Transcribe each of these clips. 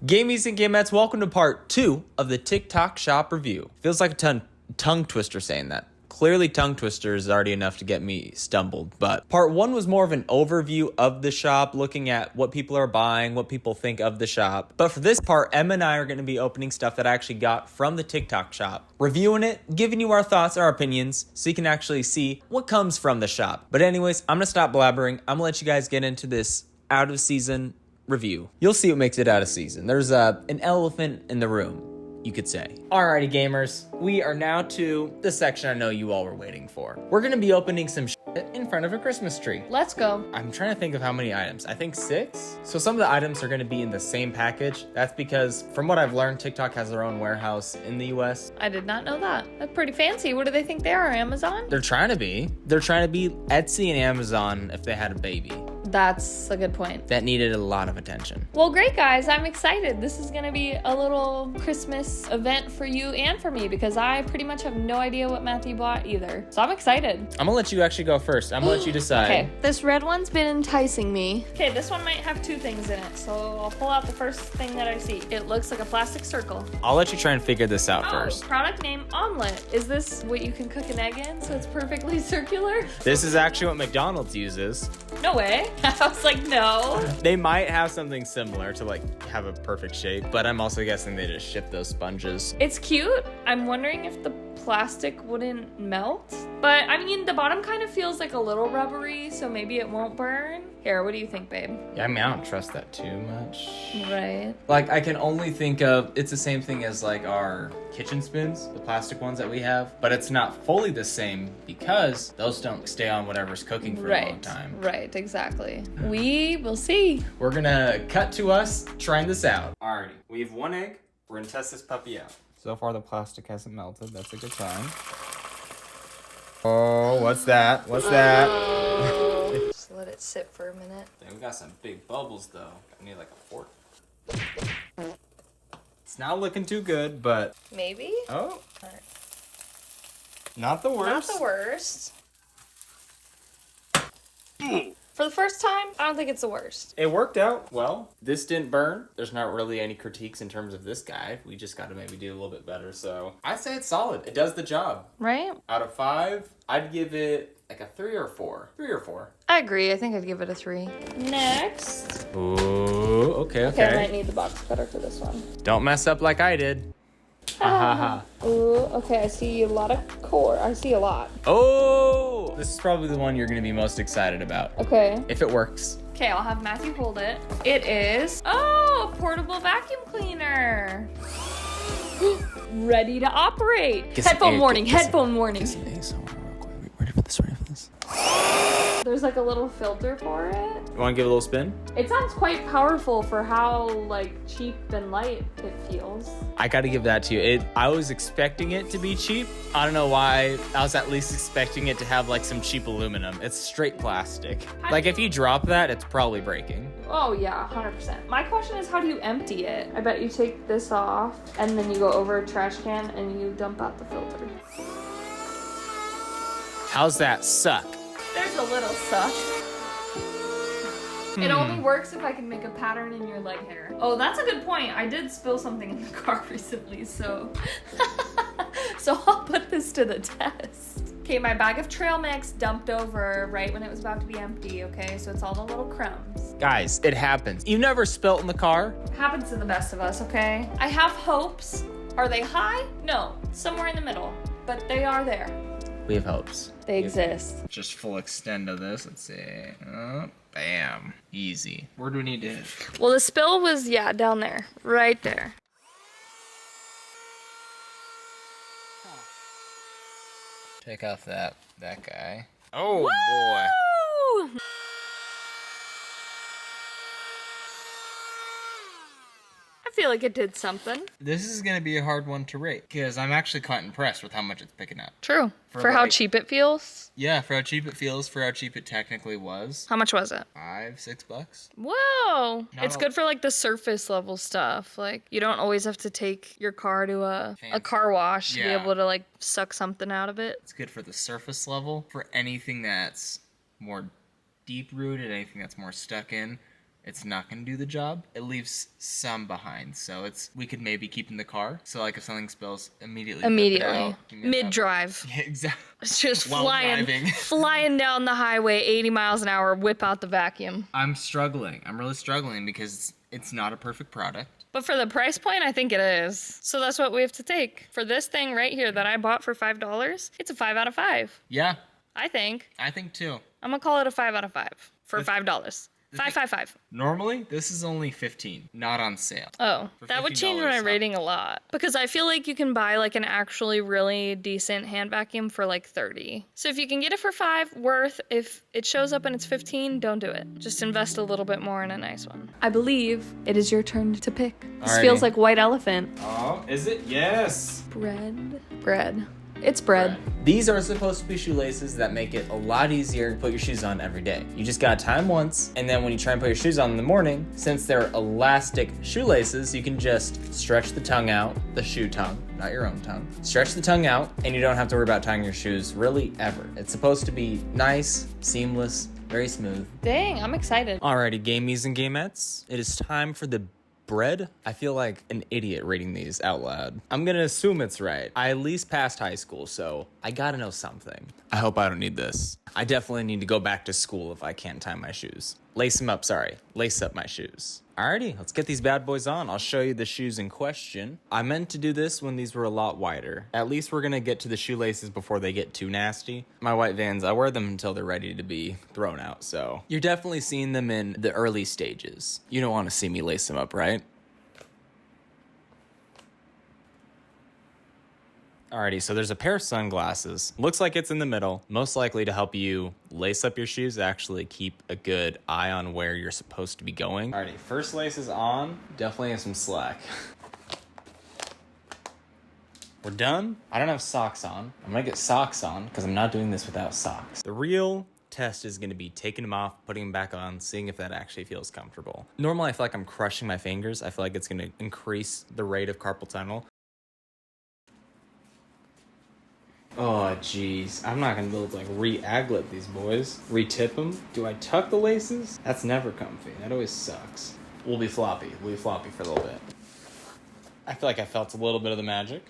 Gamies and gamettes, welcome to part 2 of the TikTok shop review. Feels like a tongue twister saying that. Clearly tongue twister is already enough to get me stumbled, but part 1 was more of an overview of the shop, looking at what people are buying, what people think of the shop. But for this part, Emma and I are going to be opening stuff that I actually got from the TikTok shop, reviewing it, giving you our thoughts, our opinions, so you can actually see what comes from the shop. But anyways, I'm going to stop blabbering. I'm going to let you guys get into this out of season review. You'll see what makes it out of season. There's an elephant in the room, you could say. Alrighty gamers, we are now to the section I know you all were waiting for. We're gonna be opening some shit in front of a Christmas tree. Let's go. I'm trying to think of how many items. I think 6. So some of the items are gonna be in the same package. That's because from what I've learned, TikTok has their own warehouse in the US. I did not know that. That's pretty fancy. What do they think they are, Amazon? They're trying to be Etsy and Amazon if they had a baby. That's a good point. That needed a lot of attention. Well, great guys, I'm excited. This is gonna be a little Christmas event for you and for me because I pretty much have no idea what Matthew bought either. So I'm excited. I'm gonna let you actually go first. I'm gonna let you decide. Okay, this red one's been enticing me. Okay, this one might have 2 things in it, so I'll pull out the first thing that I see. It looks like a plastic circle. I'll let you try and figure this out first. Product name omelet. Is this what you can cook an egg in so it's perfectly circular? This is actually what McDonald's uses. No way. I was like, no. They might have something similar to like have a perfect shape, but I'm also guessing they just ship those sponges. It's cute. I'm wondering if the plastic wouldn't melt. But I mean, the bottom kind of feels like a little rubbery, so maybe it won't burn. Here, what do you think, babe? Yeah, I mean, I don't trust that too much. Right. Like, I can only think of, it's the same thing as like our kitchen spoons, the plastic ones that we have, but it's not fully the same because those don't stay on whatever's cooking for a long time. Right, exactly. We will see. We're gonna cut to us trying this out. Alrighty, we have 1 egg. We're gonna test this puppy out. So far the plastic hasn't melted. That's a good sign. Oh, what's that? What's that? Just let it sit for a minute. Dang, we got some big bubbles though. I need like a fork. It's not looking too good, but... Maybe? Oh. Alright. Not the worst. Not the worst. For the first time, I don't think it's the worst. It worked out well. This didn't burn. There's not really any critiques in terms of this guy. We just got to maybe do a little bit better. So I'd say it's solid. It does the job. Right? Out of 5, I'd give it like a 3 or 4. 3 or 4. I agree. I think I'd give it a 3. Next. Ooh, okay. Okay, I might need the box cutter for this one. Don't mess up like I did. Ooh, okay, I see a lot of core. I see a lot. Oh! This is probably the one you're going to be most excited about. Okay. If it works. Okay, I'll have Matthew hold it. It is, a portable vacuum cleaner. Ready to operate. Headphone warning, headphone warning. Ready for this, There's like a little filter for it. You want to give it a little spin? It sounds quite powerful for how like cheap and light it feels. I gotta give that to you. I was expecting it to be cheap. I don't know why. I was at least expecting it to have like some cheap aluminum. It's straight plastic. Like if you drop that, it's probably breaking. Oh yeah, 100%. My question is, how do you empty it? I bet you take this off and then you go over a trash can and you dump out the filter. How's that suck? There's a little suck. It only works if I can make a pattern in your leg hair. Oh, that's a good point. I did spill something in the car recently, so... so I'll put this to the test. Okay, my bag of trail mix dumped over right when it was about to be empty, okay? So it's all the little crumbs. Guys, it happens. You never spilt in the car? Happens to the best of us, okay? I have hopes. Are they high? No, somewhere in the middle. But they are there. We have hopes. They exist. Just full extend of this. Let's see. Oh, bam. Easy. Where do we need to hit? Well, the spill was, yeah, down there. Right there. Take off that guy. Oh, boy. I feel like it did something. This is going to be a hard one to rate because I'm actually quite impressed with how much it's picking up. True. For how cheap it feels? Yeah, for how cheap it feels, for how cheap it technically was. How much was it? $5-6. Whoa. It's good for like the surface level stuff. Like you don't always have to take your car to a car wash to be able to like suck something out of it. It's good for the surface level. For anything that's more deep rooted, anything that's more stuck in, it's not going to do the job. It leaves some behind, so we could maybe keep in the car. So like if something spills, immediately. Mid-drive. Yeah, exactly. It's just While driving. flying down the highway 80 miles an hour, whip out the vacuum. I'm struggling. I'm really struggling because it's not a perfect product. But for the price point, I think it is. So that's what we have to take. For this thing right here that I bought for $5, it's a 5 out of 5. Yeah. I think. I think too. I'm gonna call it a 5 out of 5 for $5. 5. Normally, this is only 15, not on sale. Oh, that would change my rating a lot. Because I feel like you can buy like an actually really decent hand vacuum for like 30. So if you can get it for 5, worth. If it shows up and it's 15, don't do it. Just invest a little bit more in a nice one. I believe it is your turn to pick. This feels like white elephant. Oh, is it? Yes. Bread. It's bread. These are supposed to be shoelaces that make it a lot easier to put your shoes on every day. You just gotta tie them once, and then when you try and put your shoes on in the morning, since they're elastic shoelaces, you can just stretch the tongue out, the shoe tongue, not your own tongue. Stretch the tongue out, and you don't have to worry about tying your shoes really ever. It's supposed to be nice, seamless, very smooth. Dang, I'm excited. Alrighty, gamies and gamettes, it is time for the bread. I feel like an idiot reading these out loud. I'm gonna assume it's right. I at least passed high school, so I gotta know something. I hope I don't need this. I definitely need to go back to school if I can't tie my shoes. Lace up my shoes. Alrighty, let's get these bad boys on. I'll show you the shoes in question. I meant to do this when these were a lot wider. At least we're gonna get to the shoelaces before they get too nasty. My white Vans, I wear them until they're ready to be thrown out, so. You're definitely seeing them in the early stages. You don't wanna see me lace them up, right? Alrighty, so there's a pair of sunglasses. Looks like it's in the middle, most likely to help you lace up your shoes, actually keep a good eye on where you're supposed to be going. Alrighty, first lace is on. Definitely have some slack. We're done. I don't have socks on. I'm gonna get socks on because I'm not doing this without socks. The real test is gonna be taking them off, putting them back on, seeing if that actually feels comfortable. Normally, I feel like I'm crushing my fingers. I feel like it's gonna increase the rate of carpal tunnel. Oh, jeez. I'm not gonna be able to, like, re-aglet these boys. Re-tip them. Do I tuck the laces? That's never comfy. That always sucks. We'll be floppy. We'll be floppy for a little bit. I feel like I felt a little bit of the magic.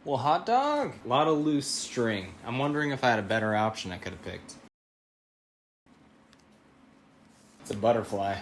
Well, hot dog. A lot of loose string. I'm wondering if I had a better option I could have picked. It's a butterfly.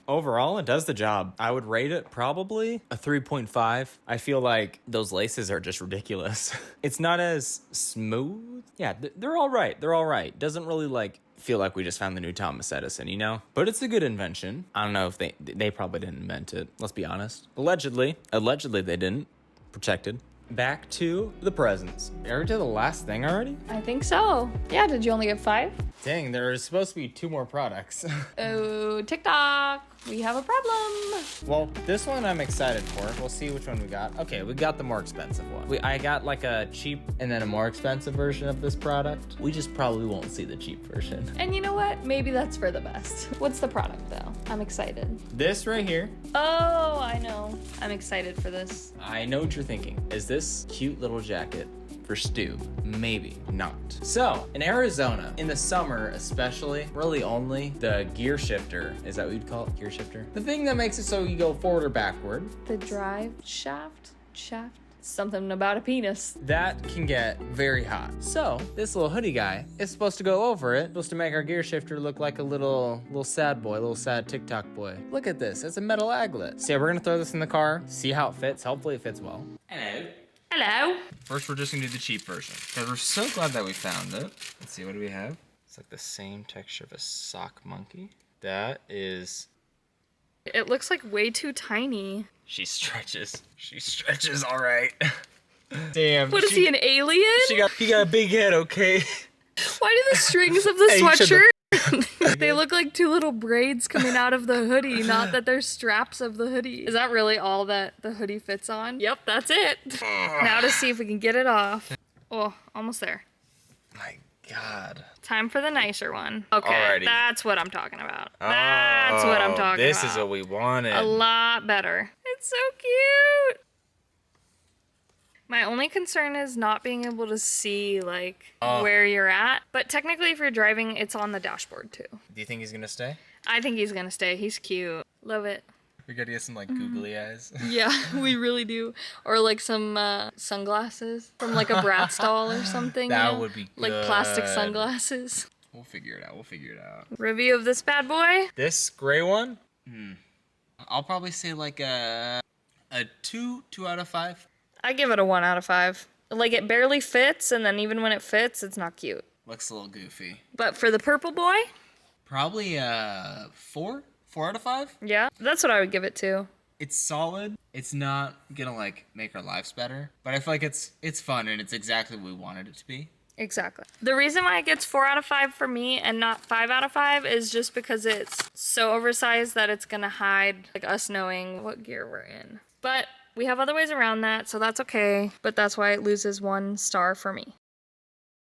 Overall, it does the job. I would rate it probably a 3.5. I feel like those laces are just ridiculous. It's not as smooth. Yeah, they're all right. They're all right. Doesn't really like feel like we just found the new Thomas Edison, you know? But it's a good invention. I don't know if they probably didn't invent it. Let's be honest. Allegedly they didn't. Protected. Back to the presents. Are we to the last thing already? I think so. Yeah, did you only get 5? Dang, there are supposed to be 2 more products. Oh, TikTok. We have a problem. Well, this one I'm excited for. We'll see which one we got. Okay, we got the more expensive one. I got like a cheap and then a more expensive version of this product. We just probably won't see the cheap version. And you know what? Maybe that's for the best. What's the product though? I'm excited. This right here. Oh, I know. I'm excited for this. I know what you're thinking. Is this cute little jacket for Stu? Maybe not. So, in Arizona, in the summer especially, really only the gear shifter, is that what you'd call it? Gear shifter? The thing that makes it so you go forward or backward. The drive shaft? Something about a penis. That can get very hot. So, this little hoodie guy is supposed to go over it, supposed to make our gear shifter look like a little sad boy, little sad TikTok boy. Look at this, it's a metal aglet. So yeah, we're gonna throw this in the car, see how it fits. Hopefully it fits well. Hello. First, we're just gonna do the cheap version, because we're so glad that we found it. Let's see, what do we have? It's like the same texture of a sock monkey. That is... It looks like way too tiny. She stretches all right. Damn. What is he, an alien? He got a big head, okay? Why do the strings of the sweatshirt, they look like 2 little braids coming out of the hoodie, not that they're straps of the hoodie. Is that really all that the hoodie fits on? Yep, that's it. Now to see if we can get it off. Oh, almost there. My God. Time for the nicer one. Okay, Alrighty. That's what I'm talking about. That's what I'm talking about. This is what we wanted. A lot better. It's so cute. My only concern is not being able to see like where you're at. But technically if you're driving, it's on the dashboard too. Do you think he's gonna stay? I think he's gonna stay. He's cute. Love it. We gotta get some like googly eyes. Yeah, we really do. Or like some sunglasses from like a Bratz doll or something. That would be like plastic sunglasses. We'll figure it out. We'll figure it out. Review of this bad boy. This gray one? I'll probably say like a 2 out of 5. I give it a 1 out of 5. Like it barely fits, and then even when it fits, it's not cute. Looks a little goofy. But for the purple boy? Probably 4 out of 5. Yeah, that's what I would give it to. It's solid. It's not gonna like make our lives better, but I feel like it's fun and it's exactly what we wanted it to be. Exactly. The reason why it gets 4 out of 5 for me and not 5 out of 5 is just because it's so oversized that it's gonna hide like us knowing what gear we're in. But we have other ways around that, so that's okay. But that's why it loses 1 star for me.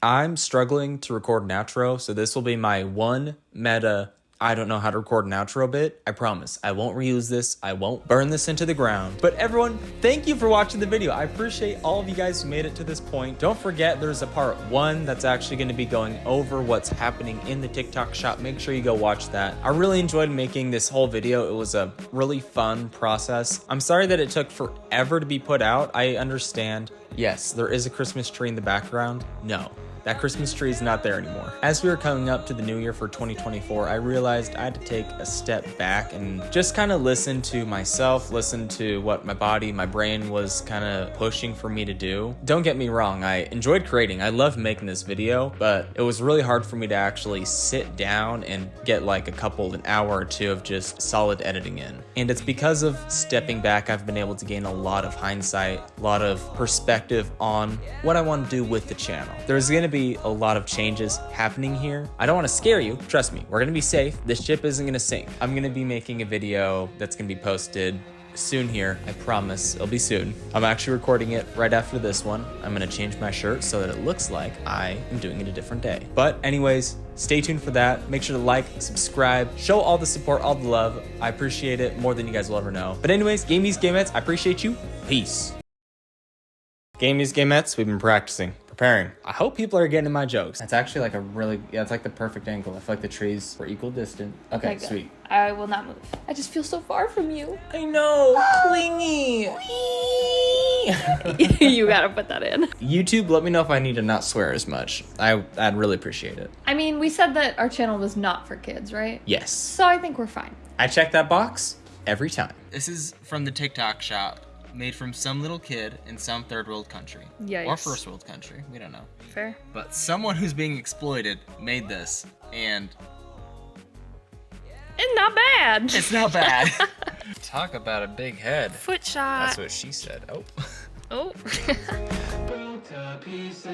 I'm struggling to record an outro, so this will be my one meta I don't know how to record an outro bit. I promise I won't reuse this. I won't burn this into the ground. But everyone, thank you for watching the video. I appreciate all of you guys who made it to this point. Don't forget there's a part 1 that's actually going to be going over what's happening in the TikTok shop. Make sure you go watch that. I really enjoyed making this whole video. It was a really fun process. I'm sorry that it took forever to be put out. I understand. Yes, there is a Christmas tree in the background. No. That Christmas tree is not there anymore. As we were coming up to the new year for 2024, I realized I had to take a step back and just kind of listen to myself, listen to what my body, my brain was kind of pushing for me to do. Don't get me wrong, I enjoyed creating. I loved making this video, but it was really hard for me to actually sit down and get like an hour or two of just solid editing in. And it's because of stepping back, I've been able to gain a lot of hindsight, a lot of perspective on what I want to do with the channel. There's gonna be a lot of changes happening here. I don't want to scare you. Trust me, we're gonna be safe. This ship isn't gonna sink. I'm gonna be making a video that's gonna be posted soon here. I promise it'll be soon. I'm actually recording it right after this one. I'm gonna change my shirt so that it looks like I am doing it a different day. But anyways, stay tuned for that. Make sure to like, subscribe, show all the support, all the love. I appreciate it more than you guys will ever know. But anyways, Gamies, Gamettes, I appreciate you. Peace. Gamies, Gamettes, we've been practicing. Preparing. I hope people are getting my jokes. That's actually like it's like the perfect angle. I feel like the trees were equal distant. Okay, sweet. I will not move. I just feel so far from you. I know, clingy. You gotta put that in. YouTube, let me know if I need to not swear as much. I'd really appreciate it. I mean, we said that our channel was not for kids, right? Yes. So I think we're fine. I check that box every time. This is from the TikTok shop. Made from some little kid in some third world country. Yikes. Or first world country. We don't know. Fair. But someone who's being exploited made this, and it's not bad. It's not bad. Talk about a big head. Foot shot. That's what she said. Oh. Oh. Broke to pieces.